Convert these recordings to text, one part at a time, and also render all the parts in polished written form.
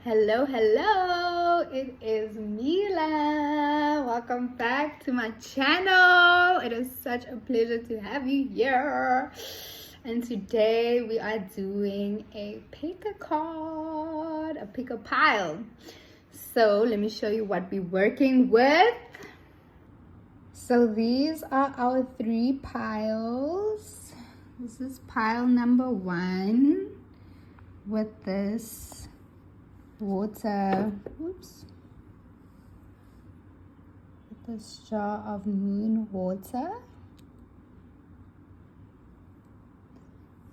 Hello, hello, it is Mila. Welcome back to my channel. It is such a pleasure to have you here. And today we are doing a pick a card, a pick a pile. So let me show you what we're working with. So these are our 3 piles. This is pile number 1 with this water, with this jar of moon water.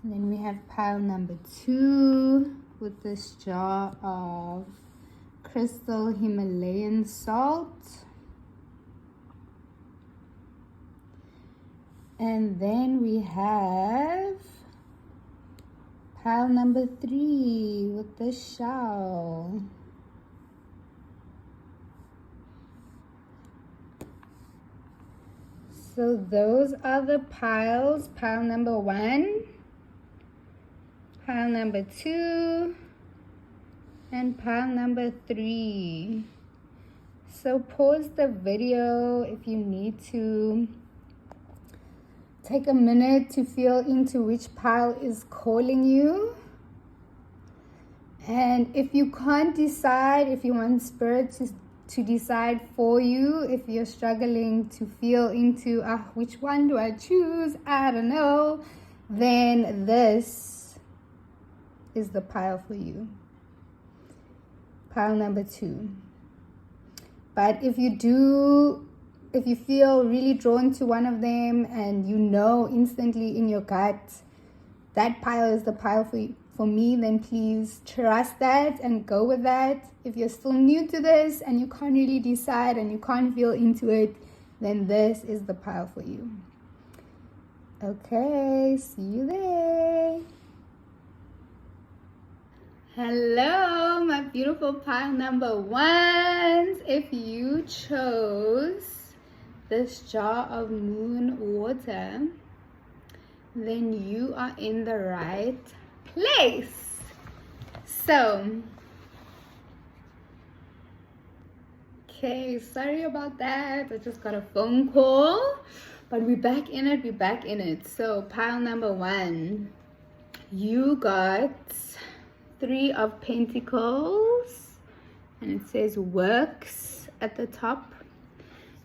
And then we have pile number 2 with this jar of crystal Himalayan salt. And then we have pile number 3 with the shawl. So those are the piles. Pile number 1, pile number 2, and pile number 3. So pause the video if you need to. Take a minute to feel into which pile is calling you. And if you can't decide, if you want Spirit to decide for you, if you're struggling to feel into which one do I choose, I don't know, then this is the pile for you. Pile number 2. But if you feel really drawn to one of them and you know instantly in your gut that pile is the pile for me, then please trust that and go with that. If you're still new to this and you can't really decide and you can't feel into it, then this is the pile for you. Okay, see you there. Hello, my beautiful pile number 1s. If you chose this jar of moon water, then you are in the right place. So, okay, sorry about that. I just got a phone call, but we're back in it. So, pile number 1, you got 3 of Pentacles, and it says works at the top.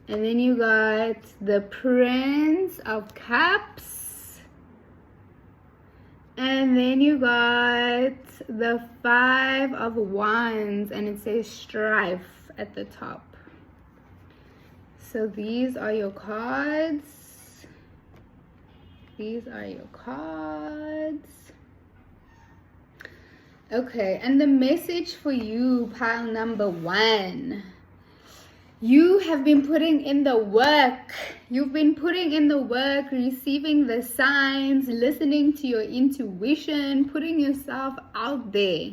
And then you got the Prince of Cups. And then you got the 5 of Wands, and it says strife at the top. So these are your cards. These are your cards. Okay, and the message for you, pile number 1. You have been putting in the work. You've been putting in the work, receiving the signs, listening to your intuition, putting yourself out there,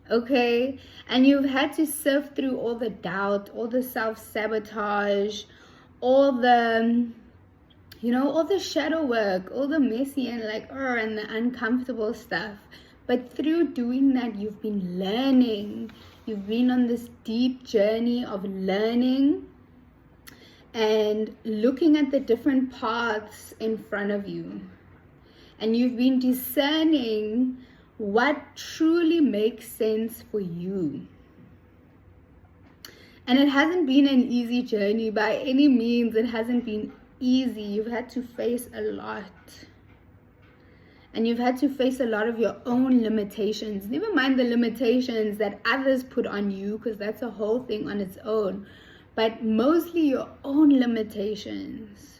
okay? And you've had to sift through all the doubt, all the self-sabotage, all the, all the shadow work, all the messy and and the uncomfortable stuff. But through doing that, you've been learning. You've been on this deep journey of learning and looking at the different paths in front of you. And you've been discerning what truly makes sense for you. And it hasn't been an easy journey by any means. It hasn't been easy. You've had to face a lot. And you've had to face a lot of your own limitations. Never mind the limitations that others put on you, because that's a whole thing on its own. But mostly your own limitations.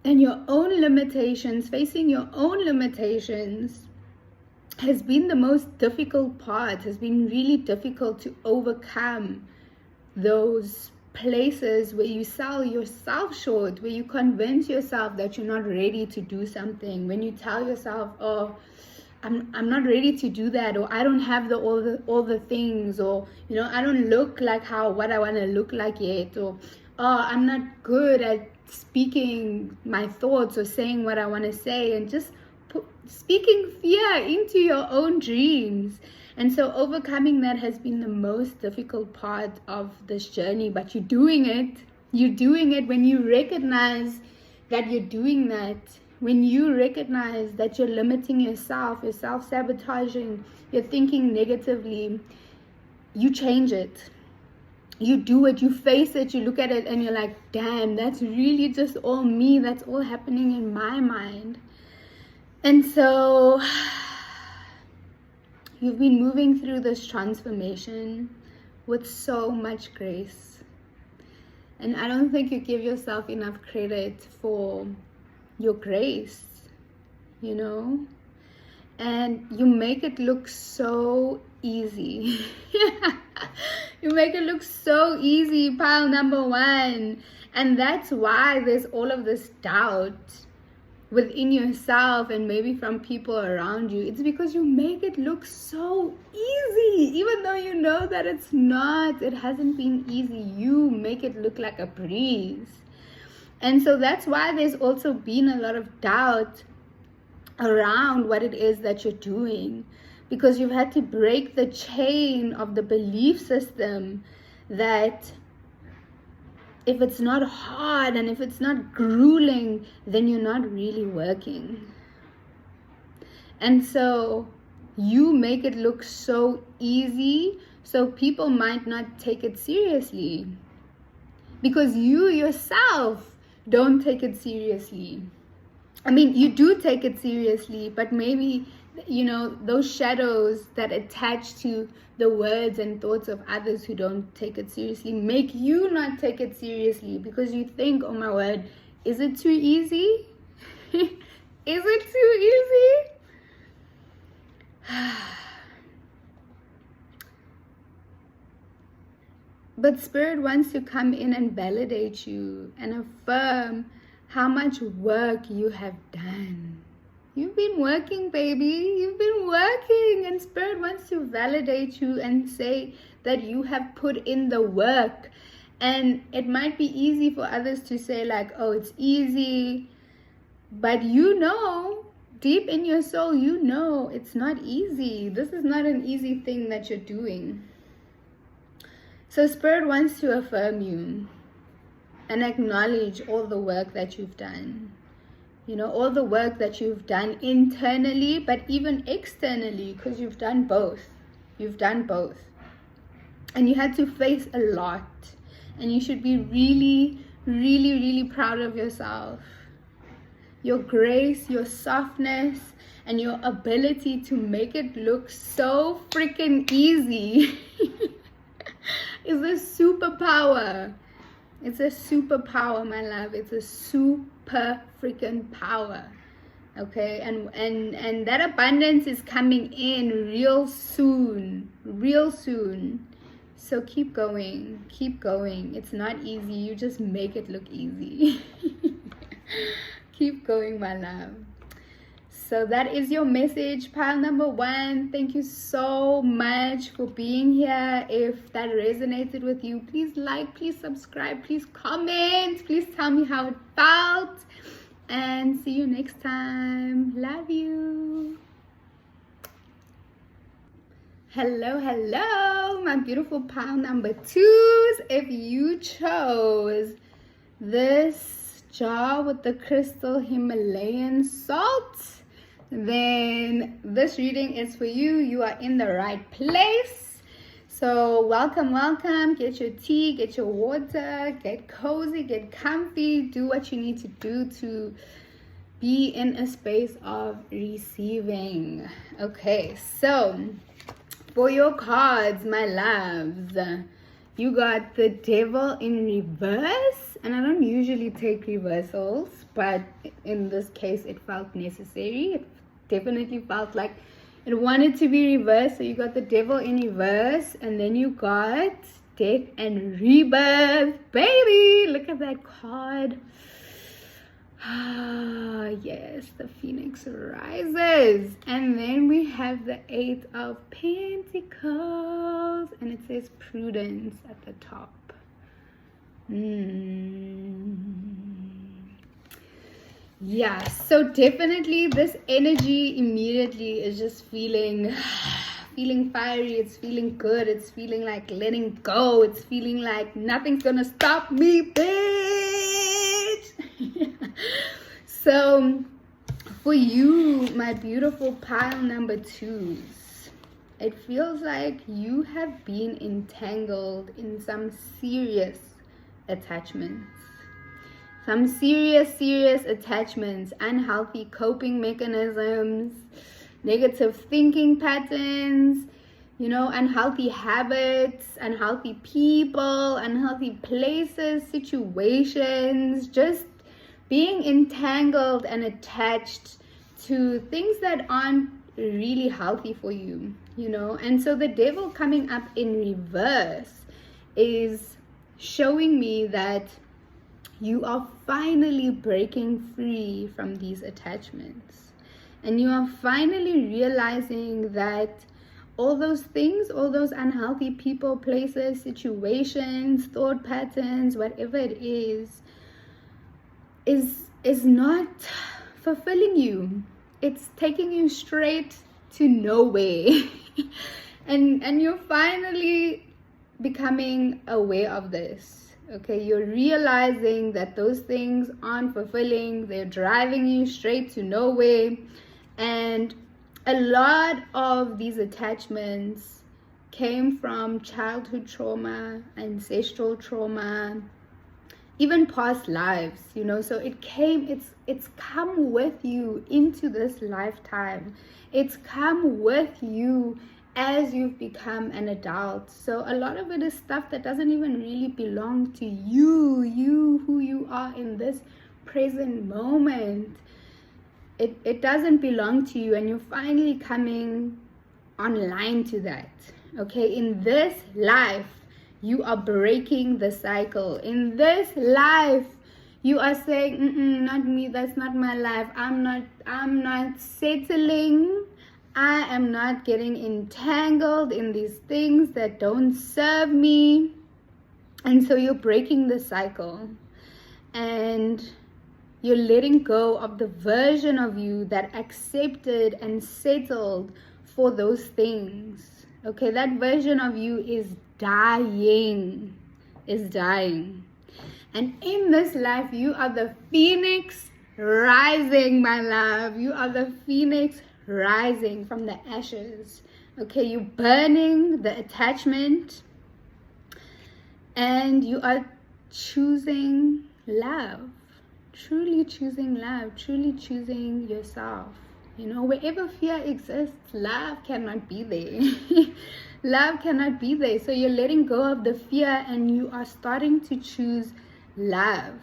And your own limitations, facing your own limitations, has been the most difficult part. Has been really difficult to overcome those places where you sell yourself short, where you convince yourself that you're not ready to do something, when you tell yourself, oh, I'm not ready to do that, or I don't have all the things, or I don't look like what I want to look like yet, or oh, I'm not good at speaking my thoughts or saying what I want to say, and just speaking fear into your own dreams. And so overcoming that has been the most difficult part of this journey, but you're doing it. You're doing it when you recognize that you're doing that. When you recognize that you're limiting yourself, you're self-sabotaging, you're thinking negatively, you change it. You do it, you face it, you look at it and you're like, damn, that's really just all me. That's all happening in my mind. And so you've been moving through this transformation with so much grace. And I don't think you give yourself enough credit for your grace, you know? And you make it look so easy. You make it look so easy, pile number one. And that's why there's all of this doubt within yourself and maybe from people around you. It's because you make it look so easy, even though you know that it's not. It hasn't been easy. You make it look like a breeze. And so that's why there's also been a lot of doubt around what it is that you're doing, because you've had to break the chain of the belief system that if it's not hard and if it's not grueling, then you're not really working. And so you make it look so easy, so people might not take it seriously, because you yourself don't take it seriously. I mean, you do take it seriously, but maybe, you know, those shadows that attach to the words and thoughts of others who don't take it seriously make you not take it seriously, because you think, oh my word, is it too easy? Is it too easy? But Spirit wants to come in and validate you and affirm how much work you have done. You've been working, baby. You've been working. And Spirit wants to validate you and say that you have put in the work. And it might be easy for others to say like, oh, it's easy. But you know, deep in your soul, you know it's not easy. This is not an easy thing that you're doing. So Spirit wants to affirm you and acknowledge all the work that you've done. You know, all the work that you've done internally, but even externally, because you've done both. You've done both. And you had to face a lot. And you should be really, really, really proud of yourself. Your grace, your softness, and your ability to make it look so freaking easy is a superpower. It's a superpower, my love. It's a super freaking power. Okay, and that abundance is coming in real soon. Real soon. So keep going. Keep going. It's not easy. You just make it look easy. Keep going, my love. So that is your message, pile number one. Thank you so much for being here. If that resonated with you, please like, please subscribe, please comment, please tell me how it felt. And see you next time. Love you. Hello, hello, my beautiful pile number twos. If you chose this jar with the crystal Himalayan salt, then this reading is for you. You are in the right place. So welcome, welcome. Get your tea, get your water, get cozy, get comfy. Do what you need to do to be in a space of receiving. Okay, so for your cards, my loves, you got the Devil in reverse. And I don't usually take reversals, but in this case, it felt necessary. It definitely felt like it wanted to be reversed. So you got the Devil in reverse, and then you got Death and Rebirth. Baby, look at that card. Ah, yes, the Phoenix rises. And then we have the Eight of Pentacles, and it says Prudence at the top. Yeah, so definitely this energy immediately is just feeling fiery, it's feeling good, it's feeling like letting go, it's feeling like nothing's gonna stop me, bitch. So for you, my beautiful pile number twos, it feels like you have been entangled in some serious attachments. Some serious attachments, unhealthy coping mechanisms, negative thinking patterns, unhealthy habits, unhealthy people, unhealthy places, situations, just being entangled and attached to things that aren't really healthy for you, And so the devil coming up in reverse is showing me that you are finally breaking free from these attachments. And you are finally realizing that all those things, all those unhealthy people, places, situations, thought patterns, whatever it is not fulfilling you. It's taking you straight to nowhere. and you're finally becoming aware of this. Okay, you're realizing that those things aren't fulfilling, they're driving you straight to nowhere. And a lot of these attachments came from childhood trauma, ancestral trauma, even past lives, so it's come with you into this lifetime. It's come with you as you've become an adult. So a lot of it is stuff that doesn't even really belong to you who you are in this present moment. It doesn't belong to you, and you're finally coming online to that. Okay, in this life you are breaking the cycle. In this life you are saying, not me, that's not my life. I'm not settling. I am not getting entangled in these things that don't serve me. And so you're breaking the cycle, and you're letting go of the version of you that accepted and settled for those things. Okay, that version of you is dying. And in this life, you are the phoenix rising, my love. You are the phoenix rising from the ashes. Okay, you're burning the attachment, and you are choosing love. Truly choosing love, truly choosing yourself. Wherever fear exists, love cannot be there. Love cannot be there. So you're letting go of the fear, and you are starting to choose love.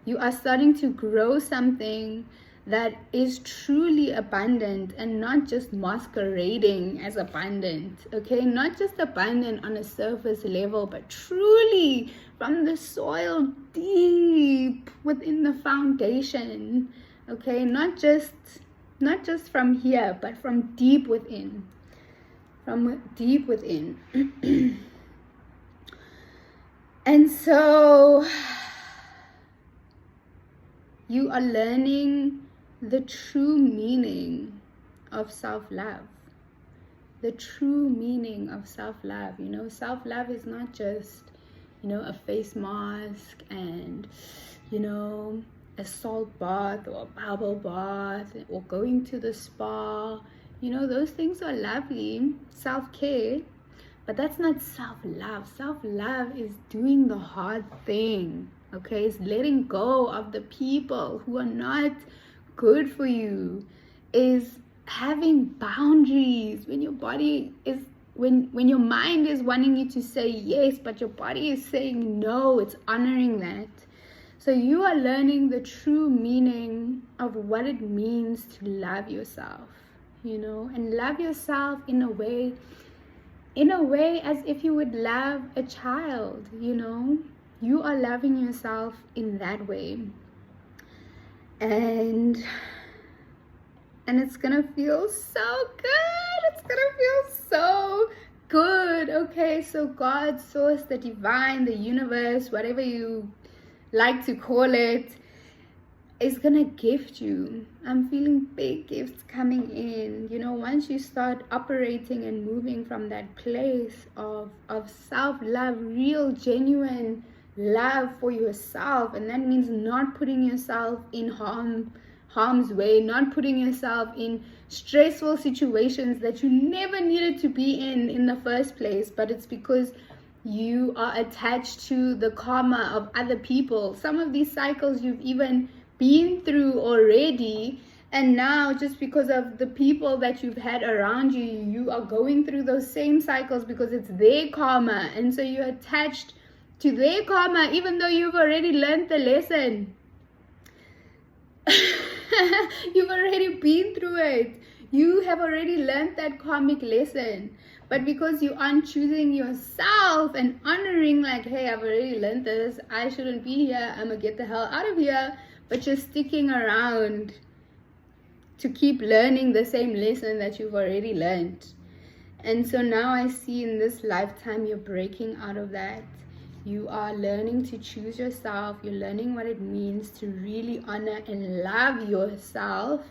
You are starting to grow something that is truly abundant, and not just masquerading as abundant. Okay, not just abundant on a surface level, but truly from the soil deep within the foundation. Okay, not just from here, but from deep within. And so you are learning the true meaning of self-love. The true meaning of self-love. Self-love is not just, a face mask and, a salt bath or a bubble bath or going to the spa. Those things are lovely, self-care, but that's not self-love. Self-love is doing the hard thing. Okay, it's letting go of the people who are not good for you, is having boundaries when your body is when your mind is wanting you to say yes, but your body is saying no. It's honoring that. So you are learning the true meaning of what it means to love yourself, and love yourself in a way as if you would love a child. You are loving yourself in that way. And it's gonna feel so good. It's gonna feel so good. Okay, so God, source, the divine, the universe, whatever you like to call it, is gonna gift you. I'm feeling big gifts coming in. You know, once you start operating and moving from that place of self-love, real, genuine love for yourself, and that means not putting yourself in harm's way, not putting yourself in stressful situations that you never needed to be in the first place, but it's because you are attached to the karma of other people. Some of these cycles you've even been through already, and now just because of the people that you've had around you, you are going through those same cycles because it's their karma, and so you're attached to their karma even though you've already learned the lesson. You've already been through it. You have already learned that karmic lesson. But because you aren't choosing yourself and honoring, like, hey, I've already learned this, I shouldn't be here, I'm gonna get the hell out of here, but you're sticking around to keep learning the same lesson that you've already learned. And so now I see in this lifetime you're breaking out of that. You are learning to choose yourself. You're learning what it means to really honor and love yourself.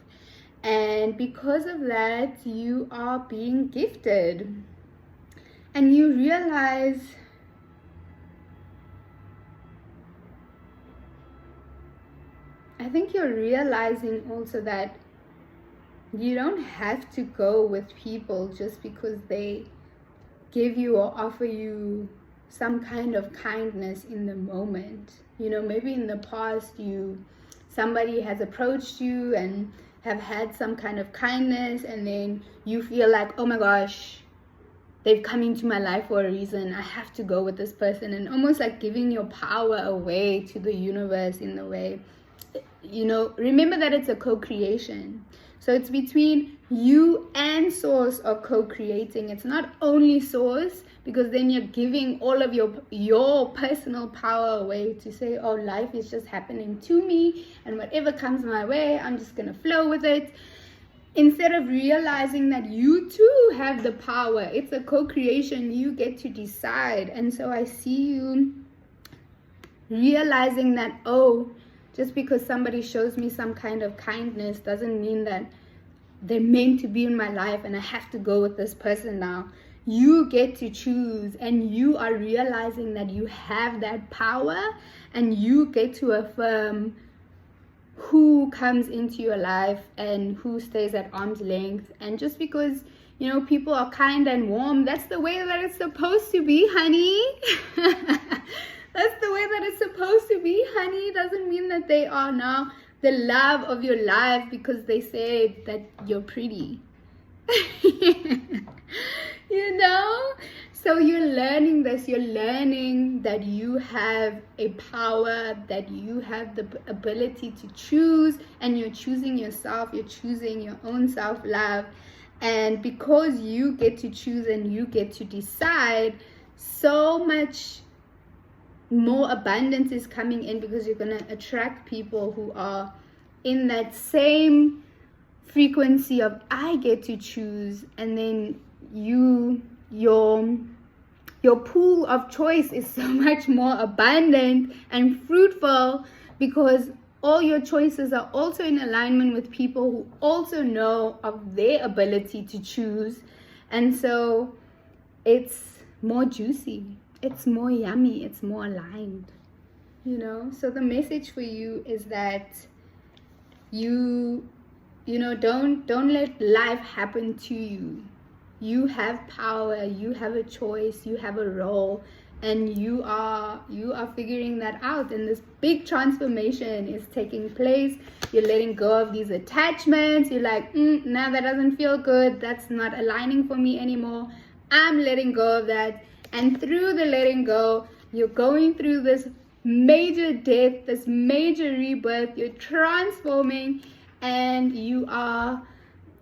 And because of that, you are being gifted. And you realize I think you're realizing also that you don't have to go with people just because they give you or offer you some kind of kindness in the moment. You know, maybe in the past somebody has approached you and have had some kind of kindness, and then you feel like, oh my gosh, they've come into my life for a reason, I have to go with this person, and almost like giving your power away to the universe in the way. You know, remember that it's a co-creation. So it's between you and source are co-creating. It's not only source, because then you're giving all of your personal power away to say, oh, life is just happening to me, and whatever comes my way, I'm just gonna flow with it. Instead of realizing that you too have the power. It's a co-creation. You get to decide. And so I see you realizing that, oh, just because somebody shows me some kind of kindness doesn't mean that they're meant to be in my life and I have to go with this person now. You get to choose, and you are realizing that you have that power, and you get to affirm who comes into your life and who stays at arm's length. And just because, you know, people are kind and warm, that's the way that it's supposed to be, honey. That's the way that it's supposed to be, honey. Doesn't mean that they are now the love of your life because they say that you're pretty. You know? So you're learning this. You're learning that you have a power, that you have the ability to choose, and you're choosing yourself. You're choosing your own self-love. And because you get to choose and you get to decide, so much more abundance is coming in, because you're going to attract people who are in that same frequency of I get to choose. And then your pool of choice is so much more abundant and fruitful, because all your choices are also in alignment with people who also know of their ability to choose. And so it's more juicy, it's more yummy, it's more aligned, you know. So the message for you is that you know, don't let life happen to you. You have power, you have a choice, you have a role, and you are figuring that out. And this big transformation is taking place. You're letting go of these attachments. You're like, now that doesn't feel good, that's not aligning for me anymore. I'm letting go of that. And through the letting go, you're going through this major death, this major rebirth. You're transforming, and you are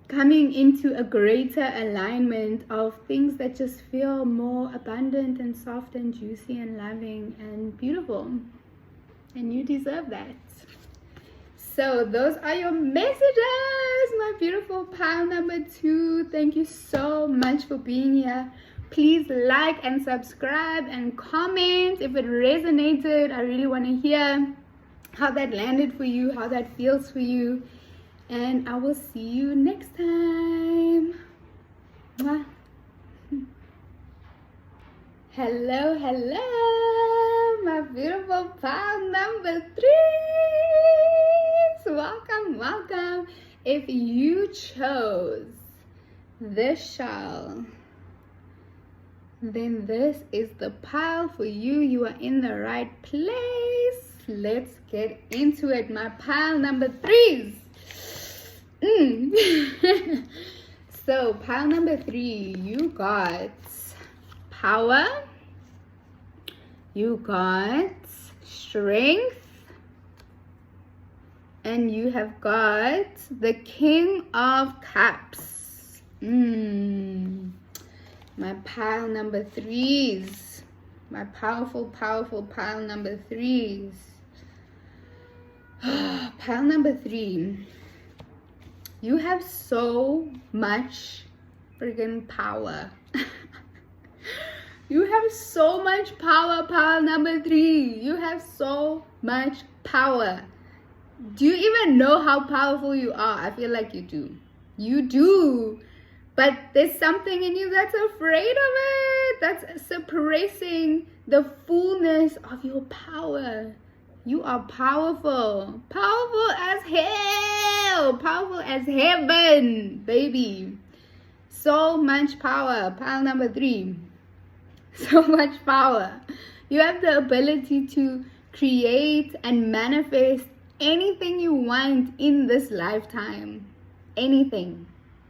coming into a greater alignment of things that just feel more abundant and soft and juicy and loving and beautiful. And you deserve that. So those are your messages, my beautiful pile number 2. Thank you so much for being here. Please like and subscribe and comment if it resonated. I really want to hear how that landed for you, how that feels for you. And I will see you next time. Mwah. Hello, hello, my beautiful pile number 3s. Welcome, welcome. If you chose this shawl, then this is the pile for you. You are in the right place. Let's get into it, my pile number 3s. So pile number 3, you got power, you got strength, and you have got the King of Cups. My pile number 3s, my powerful pile number 3s. Pile number 3, you have so much friggin' power. You have so much power, pile number 3. You have so much power. Do you even know how powerful you are? I feel like you do. You do. But there's something in you that's afraid of it. That's suppressing the fullness of your power. You are powerful. Powerful as hell. Powerful as heaven, baby. So much power. Pile number 3. So much power. You have the ability to create and manifest anything you want in this lifetime. Anything.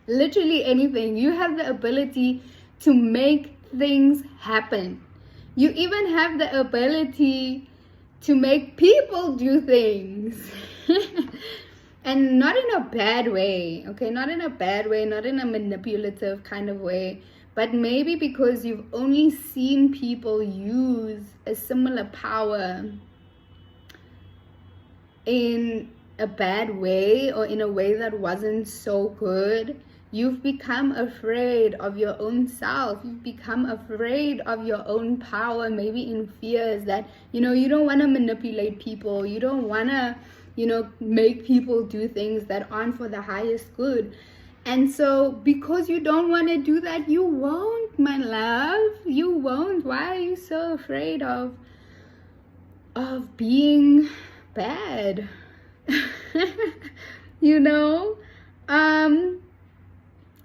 Literally anything. You have the ability to make things happen. You even have the ability to make people do things. And not in a bad way, okay? Not in a bad way, not in a manipulative kind of way, but maybe because you've only seen people use a similar power in a bad way or in a way that wasn't so good. You've become afraid of your own self. You've become afraid of your own power, maybe in fears that, you don't want to manipulate people. You don't want to, make people do things that aren't for the highest good. And so because you don't want to do that, you won't, my love. You won't. Why are you so afraid of being bad?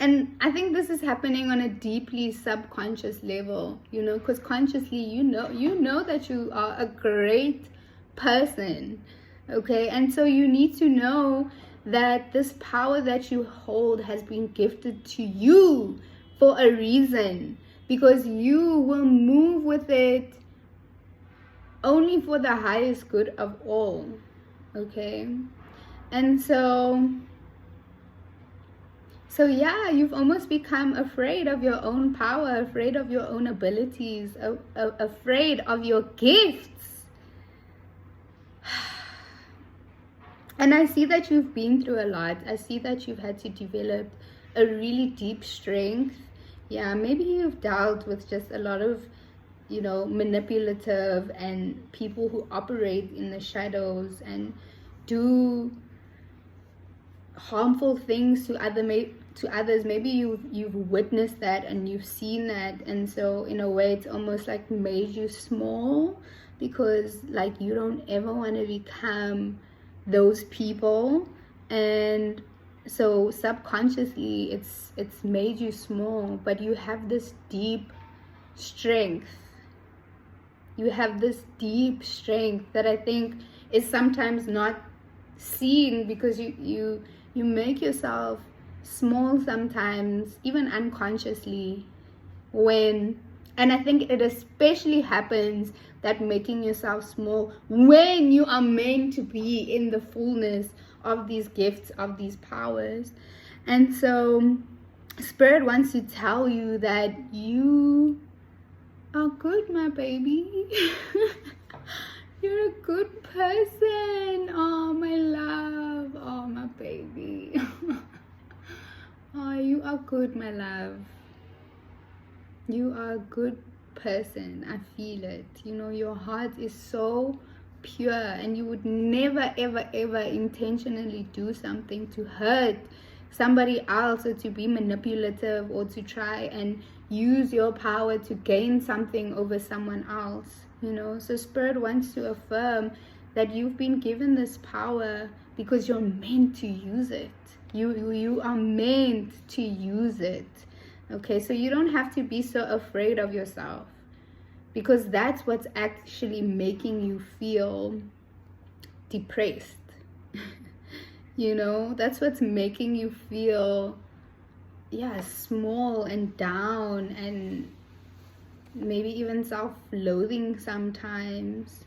And I think this is happening on a deeply subconscious level, because consciously you know that you are a great person, okay? And so you need to know that this power that you hold has been gifted to you for a reason, because you will move with it only for the highest good of all, okay? And so yeah, you've almost become afraid of your own power, afraid of your own abilities, afraid of your gifts. And I see that you've been through a lot. I see that you've had to develop a really deep strength. Yeah, maybe you've dealt with just a lot of, manipulative and people who operate in the shadows and do harmful things to others. Maybe you've witnessed that and you've seen that, and so in a way it's almost like made you small, because like you don't ever want to become those people. And so subconsciously it's made you small, but you have this deep strength. You have this deep strength that I think is sometimes not seen, because you make yourself small sometimes, even unconsciously, and I think it especially happens that making yourself small when you are meant to be in the fullness of these gifts, of these powers. And so Spirit wants to tell you that you are good, my baby. You're a good person. Oh, my love. Oh, my baby. Oh, you are good, my love. You are a good person. I feel it. Your heart is so pure, and you would never ever ever intentionally do something to hurt somebody else, or to be manipulative, or to try and use your power to gain something over someone else, you know. So Spirit wants to affirm that you've been given this power because you're meant to use it. You are meant to use it. Okay, so you don't have to be so afraid of yourself, because that's what's actually making you feel depressed. You know, that's what's making you feel, yeah, small and down, and maybe even self-loathing sometimes.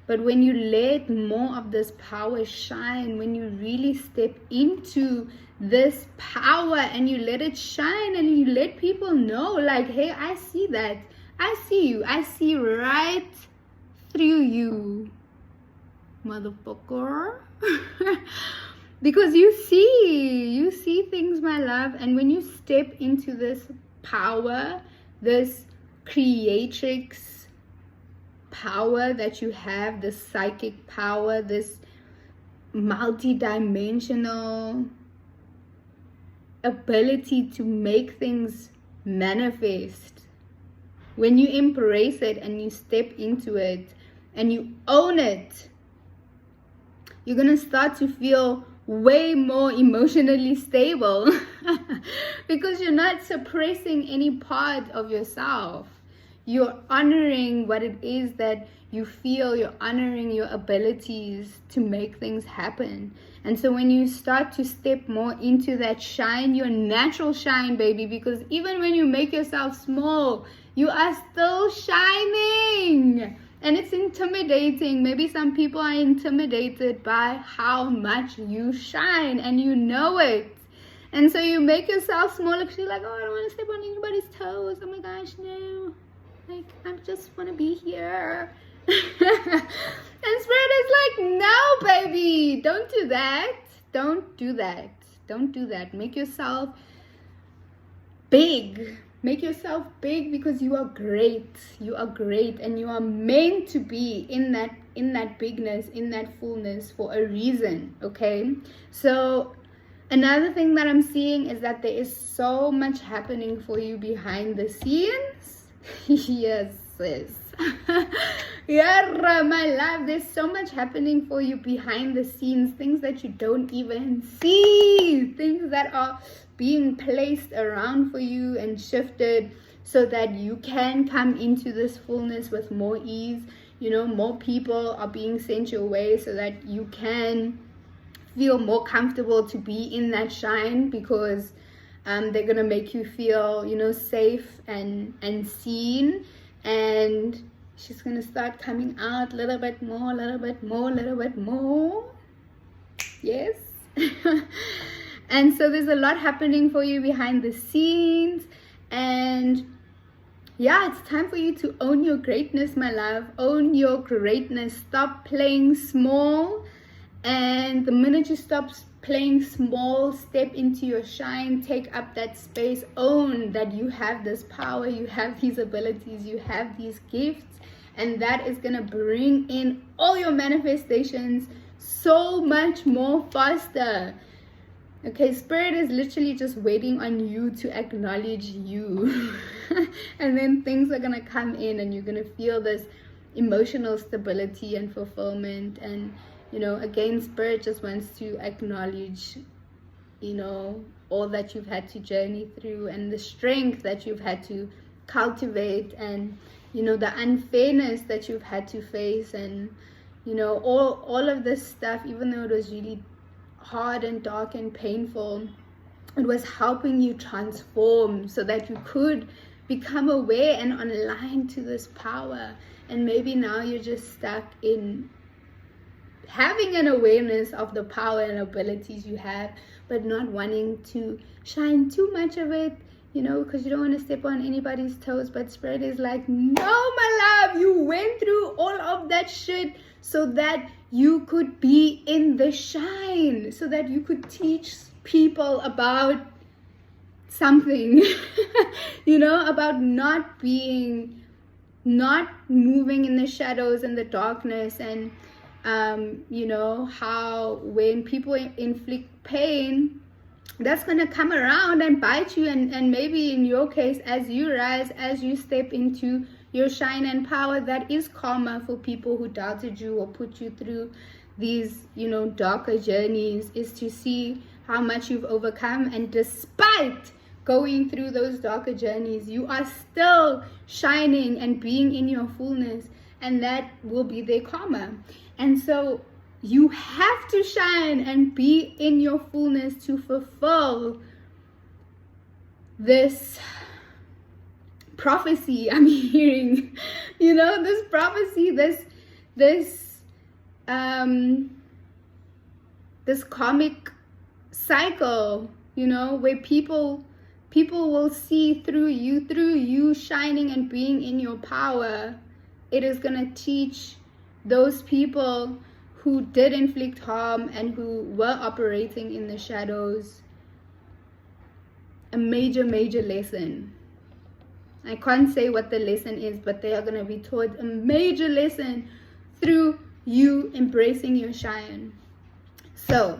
But when you let more of this power shine, when you really step into this power and you let it shine, and you let people know, like, hey, I see that. I see you. I see right through you, motherfucker. Because you see things, my love. And when you step into this power, this creatrix power that you have, this psychic power, this multi-dimensional ability to make things manifest, when you embrace it and you step into it and you own it, you're gonna start to feel way more emotionally stable because you're not suppressing any part of yourself. You're honoring what it is that you feel. You're honoring your abilities to make things happen. And so when you start to step more into that shine, your natural shine, baby, because even when you make yourself small, you are still shining. And it's intimidating. Maybe some people are intimidated by how much you shine, and you know it. And so you make yourself smaller because you're like, oh, I don't want to step on anybody's toes. Oh my gosh, no. Like, I just want to be here. And Spirit is like, no, baby, don't do that. Don't do that. Don't do that. Make yourself big. Make yourself big, because you are great. You are great, and you are meant to be in that bigness, in that fullness for a reason. Okay? So another thing that I'm seeing is that there is so much happening for you behind the scenes. Yes, sis. Yeah, my love, there's so much happening for you behind the scenes, things that you don't even see, things that are being placed around for you and shifted so that you can come into this fullness with more ease. You know, more people are being sent your way so that you can feel more comfortable to be in that shine, because they're gonna make you feel, you know, safe and seen. And she's gonna start coming out a little bit more, a little bit more, a little bit more. Yes. And so there's a lot happening for you behind the scenes. And yeah, it's time for you to own your greatness, my love. Own your greatness. Stop playing small. And the minute you stop playing small, step into your shine, take up that space, own that you have this power, you have these abilities, you have these gifts, and that is going to bring in all your manifestations so much more faster. Okay, Spirit is literally just waiting on you to acknowledge you. And then things are going to come in, and you're going to feel this emotional stability and fulfillment. And you know, again, Spirit just wants to acknowledge, you know, all that you've had to journey through, and the strength that you've had to cultivate, and, you know, the unfairness that you've had to face, and, you know, all of this stuff, even though it was really hard and dark and painful, it was helping you transform so that you could become aware and aligned to this power. And maybe now you're just stuck in having an awareness of the power and abilities you have, but not wanting to shine too much of it, you know, because you don't want to step on anybody's toes. But Spirit is like, no, my love, you went through all of that shit so that you could be in the shine, so that you could teach people about something, you know, about not moving in the shadows and the darkness, and You know, how when people inflict pain, that's going to come around and bite you. And maybe in your case, as you rise, as you step into your shine and power, that is karma for people who doubted you or put you through these, you know, darker journeys, is to see how much you've overcome. And despite going through those darker journeys, you are still shining and being in your fullness, and that will be their karma. And so you have to shine and be in your fullness to fulfill this prophecy I'm hearing. You know, this prophecy, this karmic cycle, you know, where people will see through you shining and being in your power. It is going to teach those people who did inflict harm and who were operating in the shadows a major lesson. I can't say what the lesson is, but they are going to be taught a major lesson through you embracing your shine. So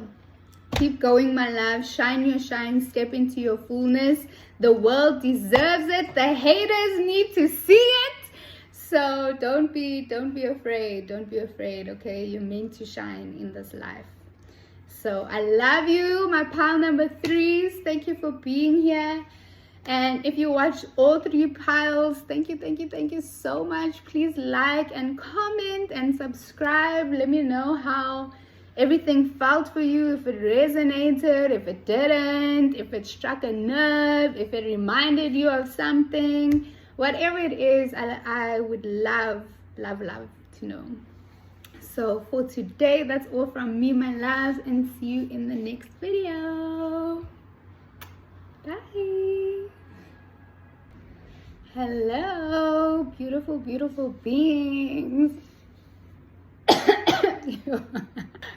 keep going, my love. Shine your shine. Step into your fullness. The world deserves it. The haters need to see it. So don't be afraid. Don't be afraid, okay? You're meant to shine in this life. So I love you, my pile number 3s. Thank you for being here. And if you watch all 3 piles, thank you so much. Please like and comment and subscribe. Let me know how everything felt for you, if it resonated, if it didn't, if it struck a nerve, if it reminded you of something. Whatever it is, I would love to know. So for today, that's all from me, my loves, and see you in the next video. Bye. Hello, beautiful beings.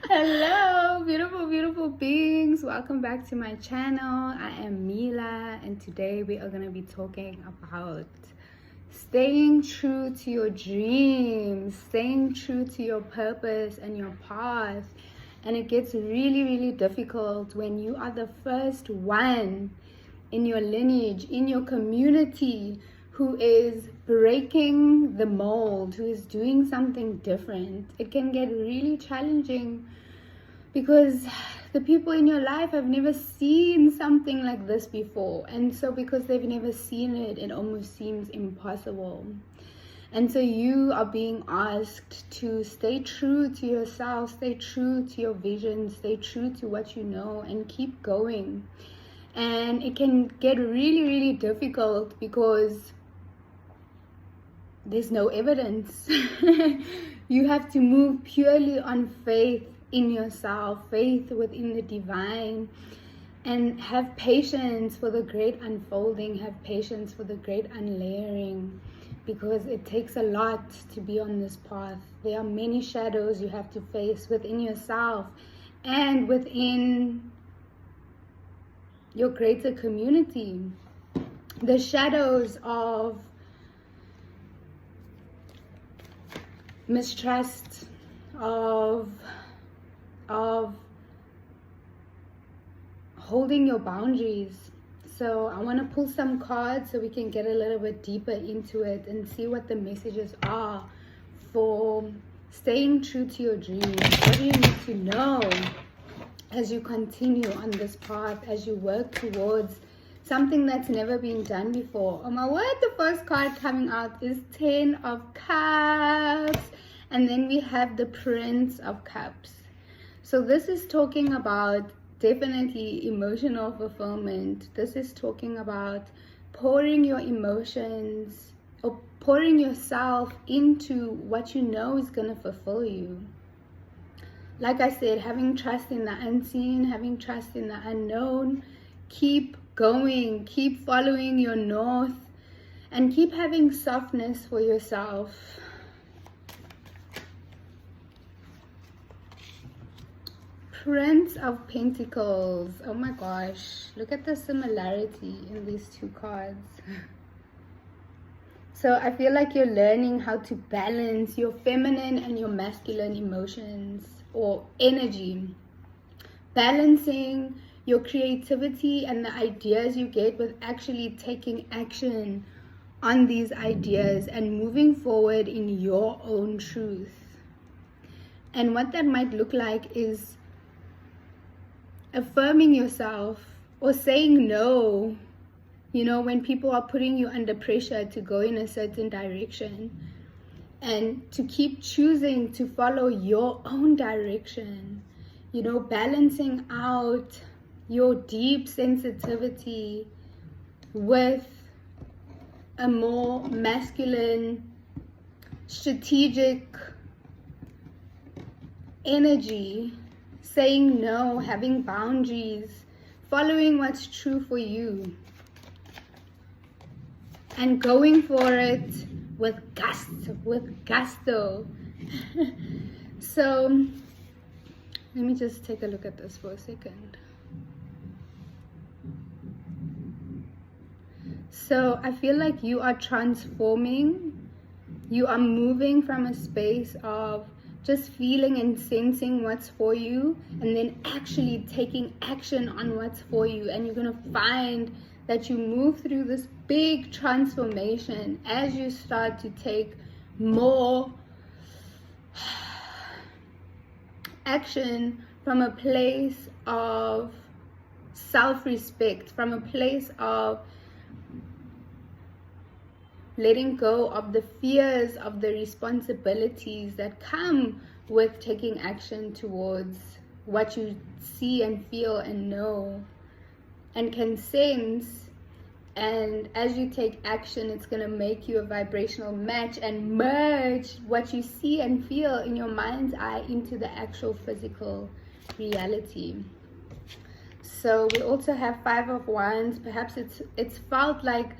Hello, beautiful beings. Welcome back to my channel. I am Mila, and today we are going to be talking about staying true to your dreams, staying true to your purpose and your path. And it gets really difficult when you are the first one in your lineage, in your community, who is breaking the mold, who is doing something different. It can get really challenging because the people in your life have never seen something like this before. And so because they've never seen it, it almost seems impossible. And so you are being asked to stay true to yourself, stay true to your vision, stay true to what you know, and keep going. And it can get really difficult because there's no evidence. You have to move purely on faith in yourself, faith within the divine, and have patience for the great unfolding, have patience for the great unlayering, because it takes a lot to be on this path. There are many shadows you have to face within yourself and within your greater community. The shadows of mistrust, of holding your boundaries. So I want to pull some cards so we can get a little bit deeper into it and see what the messages are for staying true to your dreams. What do you need to know as you continue on this path, as you work towards something that's never been done before? Oh my word, the first card coming out is 10 of Cups, and then we have the Prince of Cups. So this is talking about definitely emotional fulfillment. This is talking about pouring your emotions or pouring yourself into what you know is going to fulfill you. Like I said, having trust in the unseen, having trust in the unknown. Keep going, keep following your north, and keep having softness for yourself. Prince of Pentacles. Oh my gosh, look at the similarity in these two cards. So I feel like you're learning how to balance your feminine and your masculine emotions or energy. Balancing your creativity and the ideas you get with actually taking action on these ideas and moving forward in your own truth. And what that might look like is affirming yourself or saying no. You know, when people are putting you under pressure to go in a certain direction, and to keep choosing to follow your own direction, you know, balancing out your deep sensitivity with a more masculine, strategic energy, saying no, having boundaries, following what's true for you, and going for it with gusto. So let me just take a look at this for a second. So I feel like you are transforming. You are moving from a space of just feeling and sensing what's for you, and then actually taking action on what's for you. And you're going to find that you move through this big transformation as you start to take more action from a place of self-respect, from a place of letting go of the fears, of the responsibilities that come with taking action towards what you see and feel and know and can sense. And as you take action, it's going to make you a vibrational match and merge what you see and feel in your mind's eye into the actual physical reality. So we also have Five of Wands. Perhaps it's felt like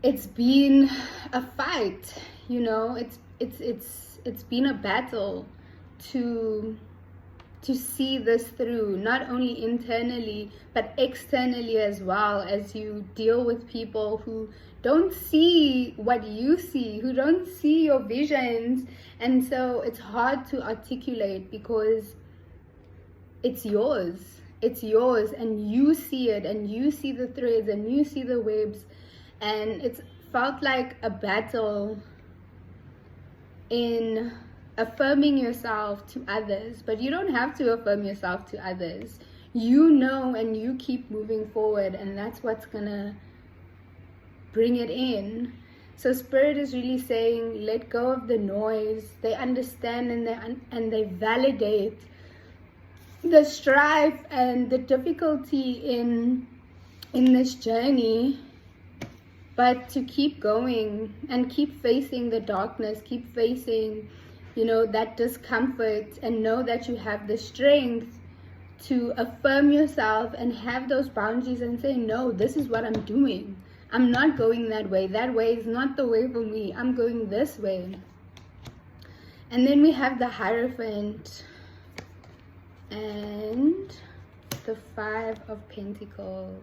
it's been a fight, you know, it's been a battle to see this through, not only internally but externally as well, as you deal with people who don't see what you see, who don't see your visions. And so it's hard to articulate because it's yours, and you see it, and you see the threads, and you see the webs. And it's felt like a battle in affirming yourself to others, but you don't have to affirm yourself to others. You know, and you keep moving forward, and that's what's gonna bring it in. So Spirit is really saying, let go of the noise. They understand and they validate the strife and the difficulty in this journey. But to keep going and keep facing the darkness, keep facing, you know, that discomfort, and know that you have the strength to affirm yourself and have those boundaries and say, no, this is what I'm doing. I'm not going that way. That way is not the way for me. I'm going this way. And then we have the Hierophant and the Five of Pentacles.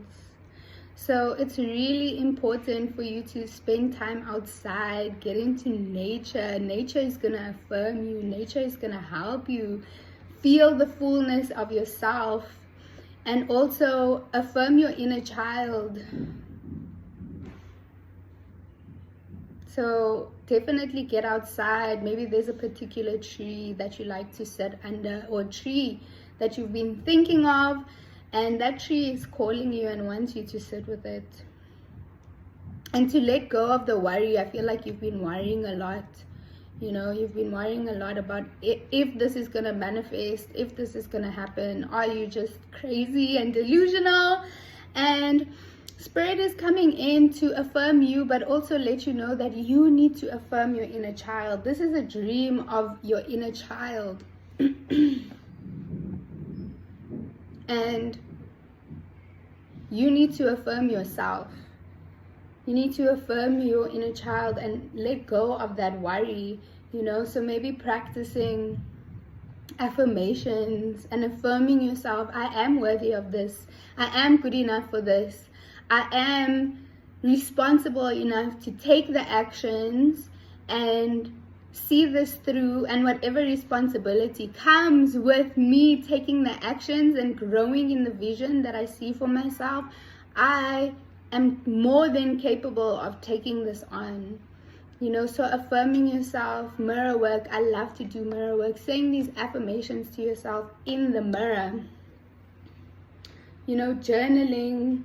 So it's really important for you to spend time outside, get into nature. Nature is going to affirm you. Nature is going to help you feel the fullness of yourself, and also affirm your inner child. So definitely get outside. Maybe there's a particular tree that you like to sit under, or a tree that you've been thinking of, and that tree is calling you and wants you to sit with it. And to let go of the worry. I feel like you've been worrying a lot. You know, you've been worrying a lot about if this is going to manifest, if this is going to happen. Are you just crazy and delusional? And Spirit is coming in to affirm you, but also let you know that you need to affirm your inner child. This is a dream of your inner child. And you need to affirm yourself. You need to affirm your inner child and let go of that worry, you know. So maybe practicing affirmations and affirming yourself. I am worthy of this. I am good enough for this. I am responsible enough to take the actions and see this through, and whatever responsibility comes with me taking the actions and growing in the vision that I see for myself, I am more than capable of taking this on. So affirming yourself, mirror work. I love to do mirror work, saying these affirmations to yourself in the mirror, journaling,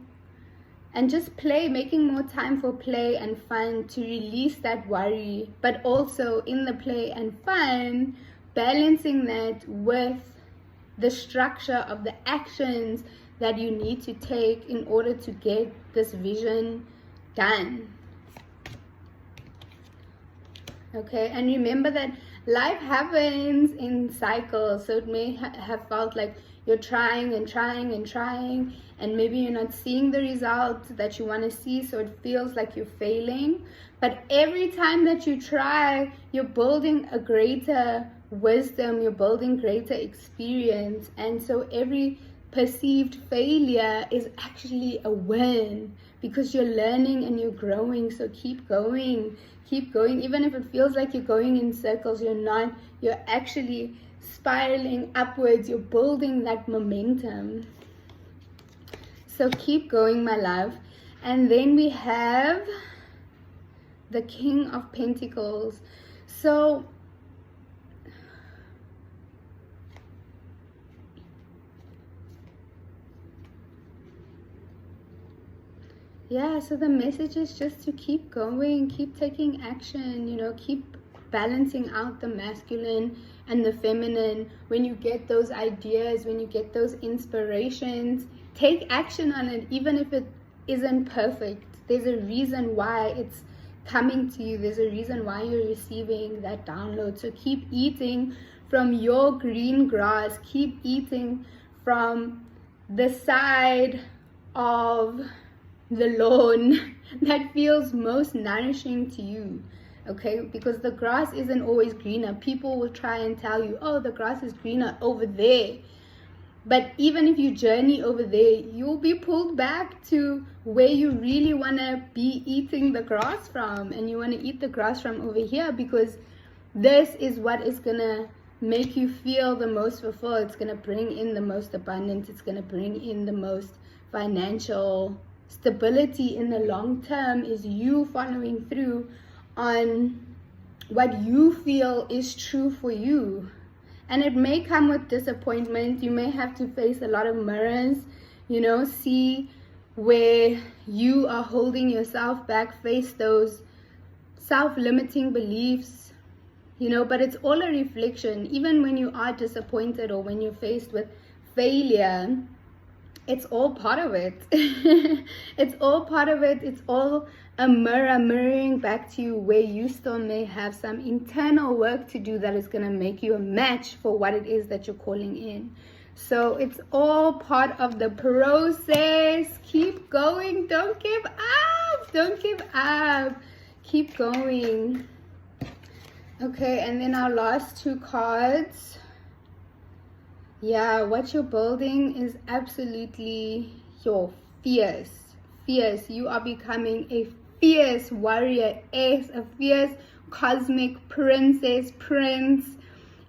and just making more time for play and fun to release that worry, but also in the play and fun, balancing that with the structure of the actions that you need to take in order to get this vision done. Okay, and remember that life happens in cycles, so it may have felt like you're trying and trying and trying, and maybe you're not seeing the result that you want to see, so it feels like you're failing. But every time that you try, you're building a greater wisdom, you're building greater experience, and so every perceived failure is actually a win, because you're learning and you're growing. So keep going, even if it feels like you're going in circles. You're not, you're actually spiraling upwards. You're building that momentum. So keep going, my love. And then we have the King of Pentacles. So yeah, so the message is just to keep going, keep taking action, keep balancing out the masculine and the feminine. When you get those ideas, when you get those inspirations, take action on it, even if it isn't perfect. There's a reason why it's coming to you. There's a reason why you're receiving that download. So keep eating from your green grass. Keep eating from the side of the lawn that feels most nourishing to you. Okay, because the grass isn't always greener. People will try and tell you, oh, the grass is greener over there. But even if you journey over there, you'll be pulled back to where you really want to be eating the grass from. And you want to eat the grass from over here, because this is what is going to make you feel the most fulfilled. It's going to bring in the most abundance. It's going to bring in the most financial stability in the long term, is you following through on what you feel is true for you. And it may come with disappointment. You may have to face a lot of mirrors, see where you are holding yourself back, face those self-limiting beliefs, but it's all a reflection. Even when you are disappointed or when you're faced with failure, it's all part of it. It's all part of it. It's all a mirroring back to you, where you still may have some internal work to do that is going to make you a match for what it is that you're calling in. So it's all part of the process. Keep going. Don't give up. Don't give up. Keep going. Okay, and then our last two cards. Yeah, what you're building is absolutely your fierce. You are becoming a fierce warrior, a fierce cosmic princess, prince,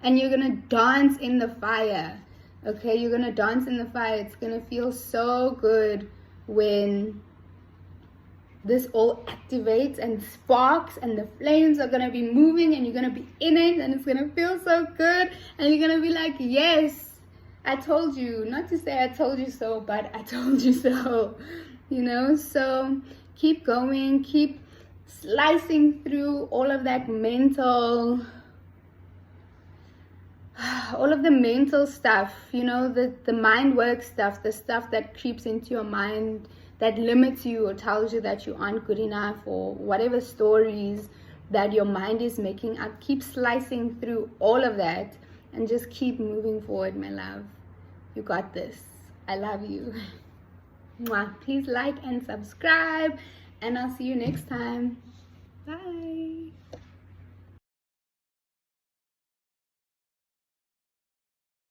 and you're gonna dance in the fire. Okay, you're gonna dance in the fire. It's gonna feel so good when this all activates and sparks, and the flames are gonna be moving, and you're gonna be in it, and it's gonna feel so good, and you're gonna be like, yes, I told you. Not to say I told you so, but I told you so. So keep going, keep slicing through all of that mental, all of the mental stuff, the mind work stuff, the stuff that creeps into your mind that limits you or tells you that you aren't good enough, or whatever stories that your mind is making up. Keep slicing through all of that and just keep moving forward, my love. You got this. I love you. Mwah. Please like and subscribe, and I'll see you next time. Bye.